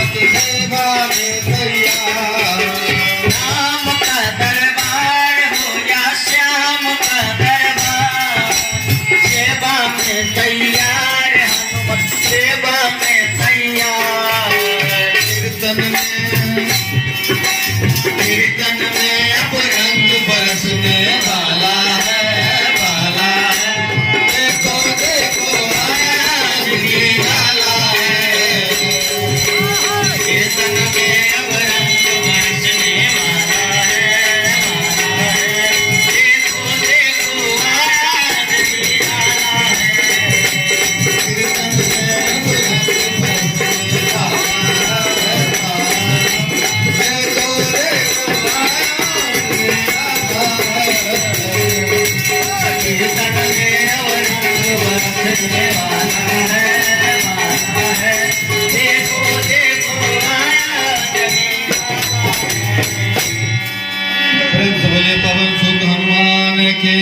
सेवा में तैयार। राम का दरबार हो या श्याम का दरबार, सेवा में तैयार हनुमत, सेवा में तैयार। कीर्तन में अब रंग बरसने वाला है, वाला है। देखो देखो आया ये लाला है। कीर्तन में अब रंग बरसने वाला है, वाला है। देखो देखो आया ये लाला है। कीर्तन में अब रंग बरसने वाला है, वाला है। देखो देखो कीर्तन में अब रंग बरसने वाला है, वाला है। देखो देखो आया प्रेम से बोले पवन सुत हनुमान की